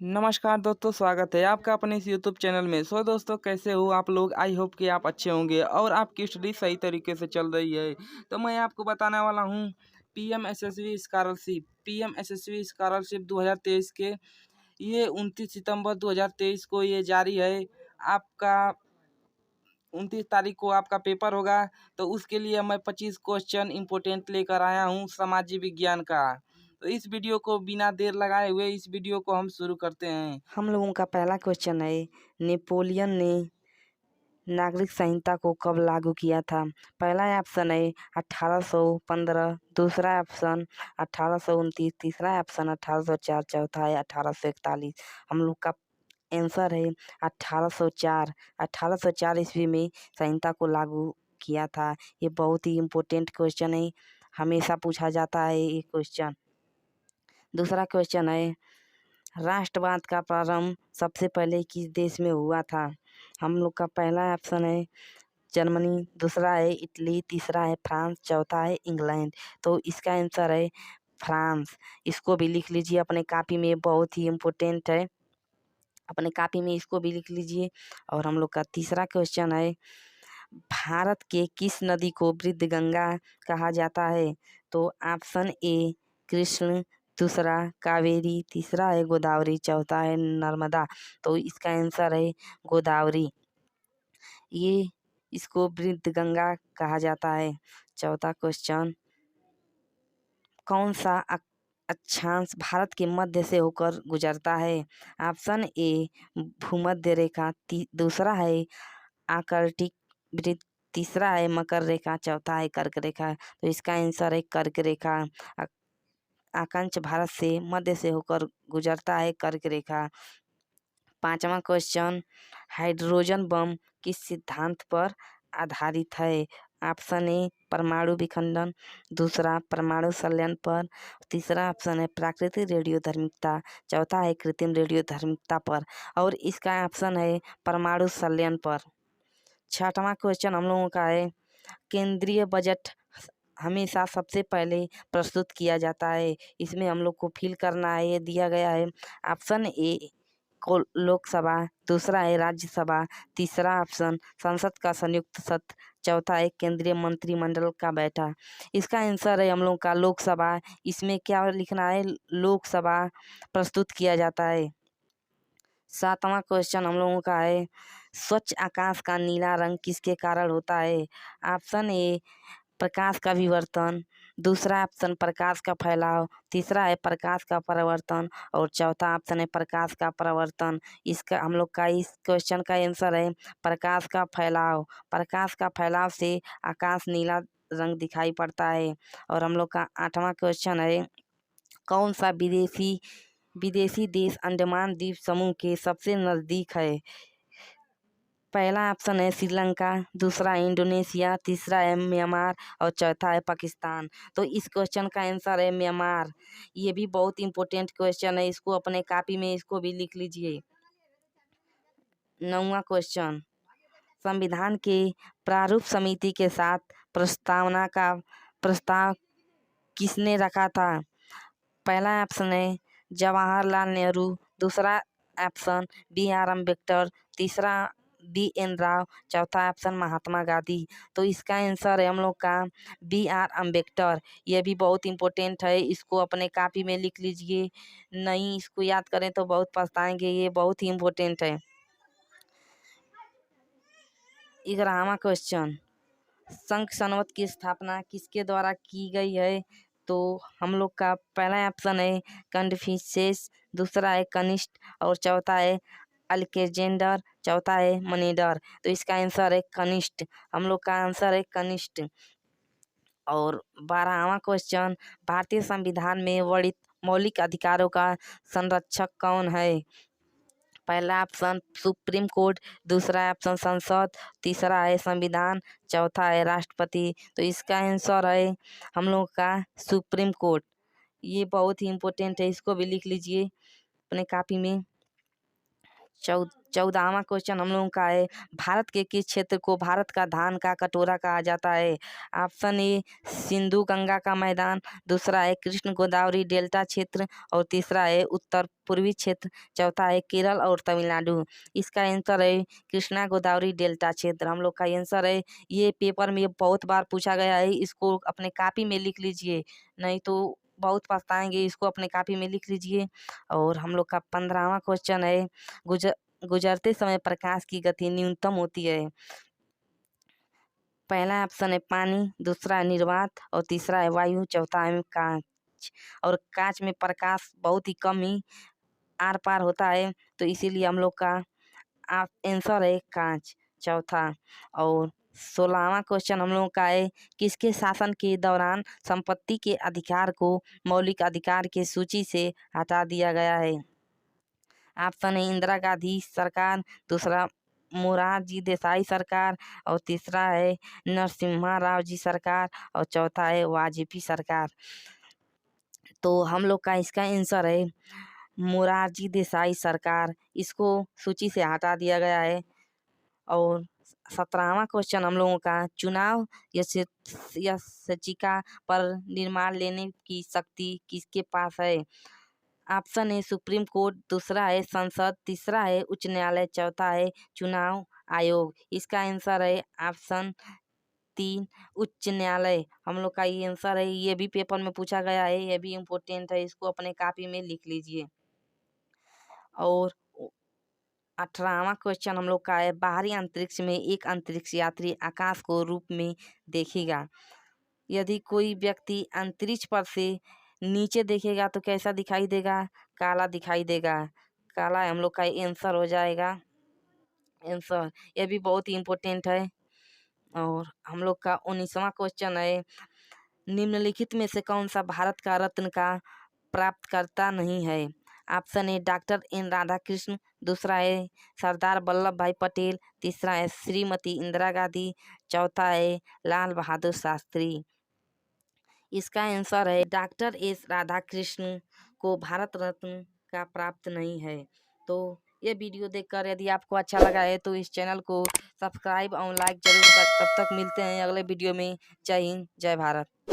नमस्कार दोस्तों, स्वागत है आपका अपने इस यूट्यूब चैनल में। सो दोस्तों, कैसे हो आप लोग? आई होप कि आप अच्छे होंगे और आपकी स्टडी सही तरीके से चल रही है। तो मैं आपको बताने वाला हूँ पीएम एसएसवी स्कॉलरशिप 2023 के ये 29 सितंबर 2023 को ये जारी है। आपका 29 तारीख को आपका पेपर होगा। तो उसके लिए मैं 25 क्वेश्चन इम्पोर्टेंट लेकर आया हूँ सामाजिक विज्ञान का। तो इस वीडियो को बिना देर लगाए हुए इस वीडियो को हम शुरू करते हैं। हम लोगों का पहला क्वेश्चन है, नेपोलियन ने नागरिक संहिता को कब लागू किया था? पहला ऑप्शन है 1815, दूसरा ऑप्शन 1829, तीसरा ऑप्शन 1804, चौथा है 1841। हम लोग का आंसर है 1804। 1804 ईस्वी में संहिता को लागू किया था। ये बहुत ही इम्पोर्टेंट क्वेश्चन है, हमेशा पूछा जाता है ये क्वेश्चन। दूसरा क्वेश्चन है, राष्ट्रवाद का प्रारंभ सबसे पहले किस देश में हुआ था? हम लोग का पहला ऑप्शन है जर्मनी, दूसरा है इटली, तीसरा है फ्रांस, चौथा है इंग्लैंड। तो इसका आंसर है फ्रांस। इसको भी लिख लीजिए अपने कॉपी में, बहुत ही इम्पोर्टेंट है, अपने कॉपी में इसको भी लिख लीजिए। और हम लोग का तीसरा क्वेश्चन है, भारत के किस नदी को वृद्ध गंगा कहा जाता है? तो ऑप्शन ए कृष्ण, दूसरा कावेरी, तीसरा है गोदावरी, चौथा है नर्मदा। तो इसका आंसर है गोदावरी। ये इसको वृद्ध गंगा कहा जाता है। चौथा क्वेश्चन, कौन सा अक्षांश भारत के मध्य से होकर गुजरता है? ऑप्शन ए भूमध्य रेखा, दूसरा है आर्कटिक वृत्त, तीसरा है मकर रेखा, चौथा है कर्क रेखा। तो इसका आंसर है कर्क रेखा। आकांक्ष भारत से मध्य से होकर गुजरता है कर्क रेखा। पांचवा क्वेश्चन, हाइड्रोजन बम किस सिद्धांत पर आधारित है? ऑप्शन ए परमाणु विखंडन, दूसरा परमाणु संलयन पर, तीसरा ऑप्शन है प्राकृतिक रेडियोधर्मिता, चौथा है कृत्रिम रेडियोधर्मिता पर। और इसका ऑप्शन है परमाणु संलयन पर। छठवां क्वेश्चन हम लोगों का है, केंद्रीय बजट हमेशा सबसे पहले प्रस्तुत किया जाता है, इसमें हम लोग को फिल करना है। ये दिया गया है ऑप्शन ए को लोकसभा, दूसरा है राज्यसभा, तीसरा ऑप्शन संसद का संयुक्त सत्र, चौथा है केंद्रीय मंत्रिमंडल का बैठक। इसका आंसर है हम लोग का लोकसभा। इसमें क्या लिखना है? लोकसभा प्रस्तुत किया जाता है। सातवां क्वेश्चन हम लोगों का है, स्वच्छ आकाश का नीला रंग किसके कारण होता है? ऑप्शन ए प्रकाश का विवर्तन, दूसरा ऑप्शन प्रकाश का फैलाव, तीसरा है प्रकाश का परावर्तन और चौथा ऑप्शन है प्रकाश का परावर्तन। इसका हम लोग का इस क्वेश्चन का आंसर है प्रकाश का फैलाव। प्रकाश का फैलाव से आकाश नीला रंग दिखाई पड़ता है। और हम लोग का आठवां क्वेश्चन है, कौन सा विदेशी देश अंडमान द्वीप समूह के सबसे नज़दीक है? पहला ऑप्शन है श्रीलंका, दूसरा है इंडोनेशिया, तीसरा है म्यांमार और चौथा है पाकिस्तान। तो इस क्वेश्चन का आंसर है म्यांमार। ये भी बहुत इंपॉर्टेंट क्वेश्चन है, इसको अपने कॉपी में इसको भी लिख लीजिए। नौवां क्वेश्चन, संविधान के प्रारूप समिति के साथ प्रस्तावना का प्रस्ताव किसने रखा था? पहला ऑप्शन है जवाहरलाल नेहरू, दूसरा ऑप्शन बी.आर. अम्बेडकर, तीसरा बी.एन. राव, चौथा ऑप्शन महात्मा गांधी। तो इसका आंसर है हम लोग का बी.आर. अम्बेडकर। ये भी बहुत इंपॉर्टेंट है, इसको अपने कॉपी में लिख लीजिए। नहीं इसको याद करें तो बहुत पछताएंगे, ये बहुत ही इम्पोर्टेंट है। 11वां क्वेश्चन, संघ संवत की स्थापना किसके द्वारा की गई है? तो हम लोग का पहला ऑप्शन है कन्फ्यूशियस, दूसरा है कनिष्ठ और चौथा है अलेक्जेंडर, चौथा है मनेंडर। तो इसका आंसर है कनिष्ठ। हम लोग का आंसर है कनिष्ठ। और 12वां क्वेश्चन, भारतीय संविधान में वर्णित मौलिक अधिकारों का संरक्षक कौन है? पहला ऑप्शन सुप्रीम कोर्ट, दूसरा ऑप्शन संसद, तीसरा है संविधान, चौथा है राष्ट्रपति। तो इसका आंसर है हम लोग का सुप्रीम कोर्ट। ये बहुत ही इम्पोर्टेंट है, इसको भी लिख लीजिए अपने कॉपी में। 14वां क्वेश्चन हम लोगों का है, भारत के किस क्षेत्र को भारत का धान का कटोरा कहा जाता है? ऑप्शन ए सिंधु गंगा का मैदान, दूसरा है कृष्ण गोदावरी डेल्टा क्षेत्र और तीसरा है उत्तर पूर्वी क्षेत्र, चौथा है केरल और तमिलनाडु। इसका आंसर है कृष्णा गोदावरी डेल्टा क्षेत्र। हम लोग का आंसर है, ये पेपर में बहुत बार पूछा गया है, इसको अपने कॉपी में लिख लीजिए, नहीं तो बहुत पछताएंगे। इसको अपने कॉपी में लिख लीजिए। और हम लोग का 15वां क्वेश्चन है, गुजरते समय प्रकाश की गति न्यूनतम होती है। पहला ऑप्शन है पानी, दूसरा है निर्वात और तीसरा है वायु, चौथा है कांच। और कांच में प्रकाश बहुत ही कम ही आर पार होता है, तो इसीलिए हम लोग का आंसर है कांच, चौथा। और 16वां क्वेश्चन हम लोगों का है, किसके शासन के दौरान संपत्ति के अधिकार को मौलिक अधिकार की सूची से हटा दिया गया है? ऑप्शन है इंदिरा गांधी सरकार, दूसरा मोरारजी देसाई सरकार और तीसरा है नरसिम्हा राव जी सरकार और चौथा है वाजपेयी सरकार। तो हम लोग का इसका आंसर है मोरारजी देसाई सरकार, इसको सूची से हटा दिया गया है। और 17वां क्वेश्चन हम लोगों का, चुनाव या याचिका पर निर्णय लेने की शक्ति किसके पास है? ऑप्शन है सुप्रीम कोर्ट, दूसरा है संसद, तीसरा है उच्च न्यायालय, चौथा है चुनाव आयोग। इसका आंसर है ऑप्शन 3 उच्च न्यायालय। हम लोग का ये आंसर है, ये भी पेपर में पूछा गया है, ये भी इम्पोर्टेंट है, इसको अपने कॉपी में लिख लीजिए। और 18वां क्वेश्चन हम लोग का है, बाहरी अंतरिक्ष में एक अंतरिक्ष यात्री आकाश को रूप में देखेगा। यदि कोई व्यक्ति अंतरिक्ष पर से नीचे देखेगा तो कैसा दिखाई देगा? काला दिखाई देगा। काला हम लोग का आंसर हो जाएगा आंसर। यह भी बहुत ही इम्पोर्टेंट है। और हम लोग का 19वां क्वेश्चन है, निम्नलिखित में से कौन सा भारत का रत्न का प्राप्तकर्ता नहीं है? Option A doctor N Radhakrishna, दूसरा है सरदार वल्लभ भाई पटेल, तीसरा है श्रीमती इंदिरा गांधी, चौथा है लाल बहादुर शास्त्री। इसका आंसर है डॉक्टर एस राधाकृष्ण को भारत रत्न का प्राप्त नहीं है। तो ये वीडियो देखकर यदि आपको अच्छा लगा है तो इस चैनल को सब्सक्राइब और लाइक जरूर कर। तब तक मिलते हैं अगले वीडियो में। जय हिंद, जय भारत।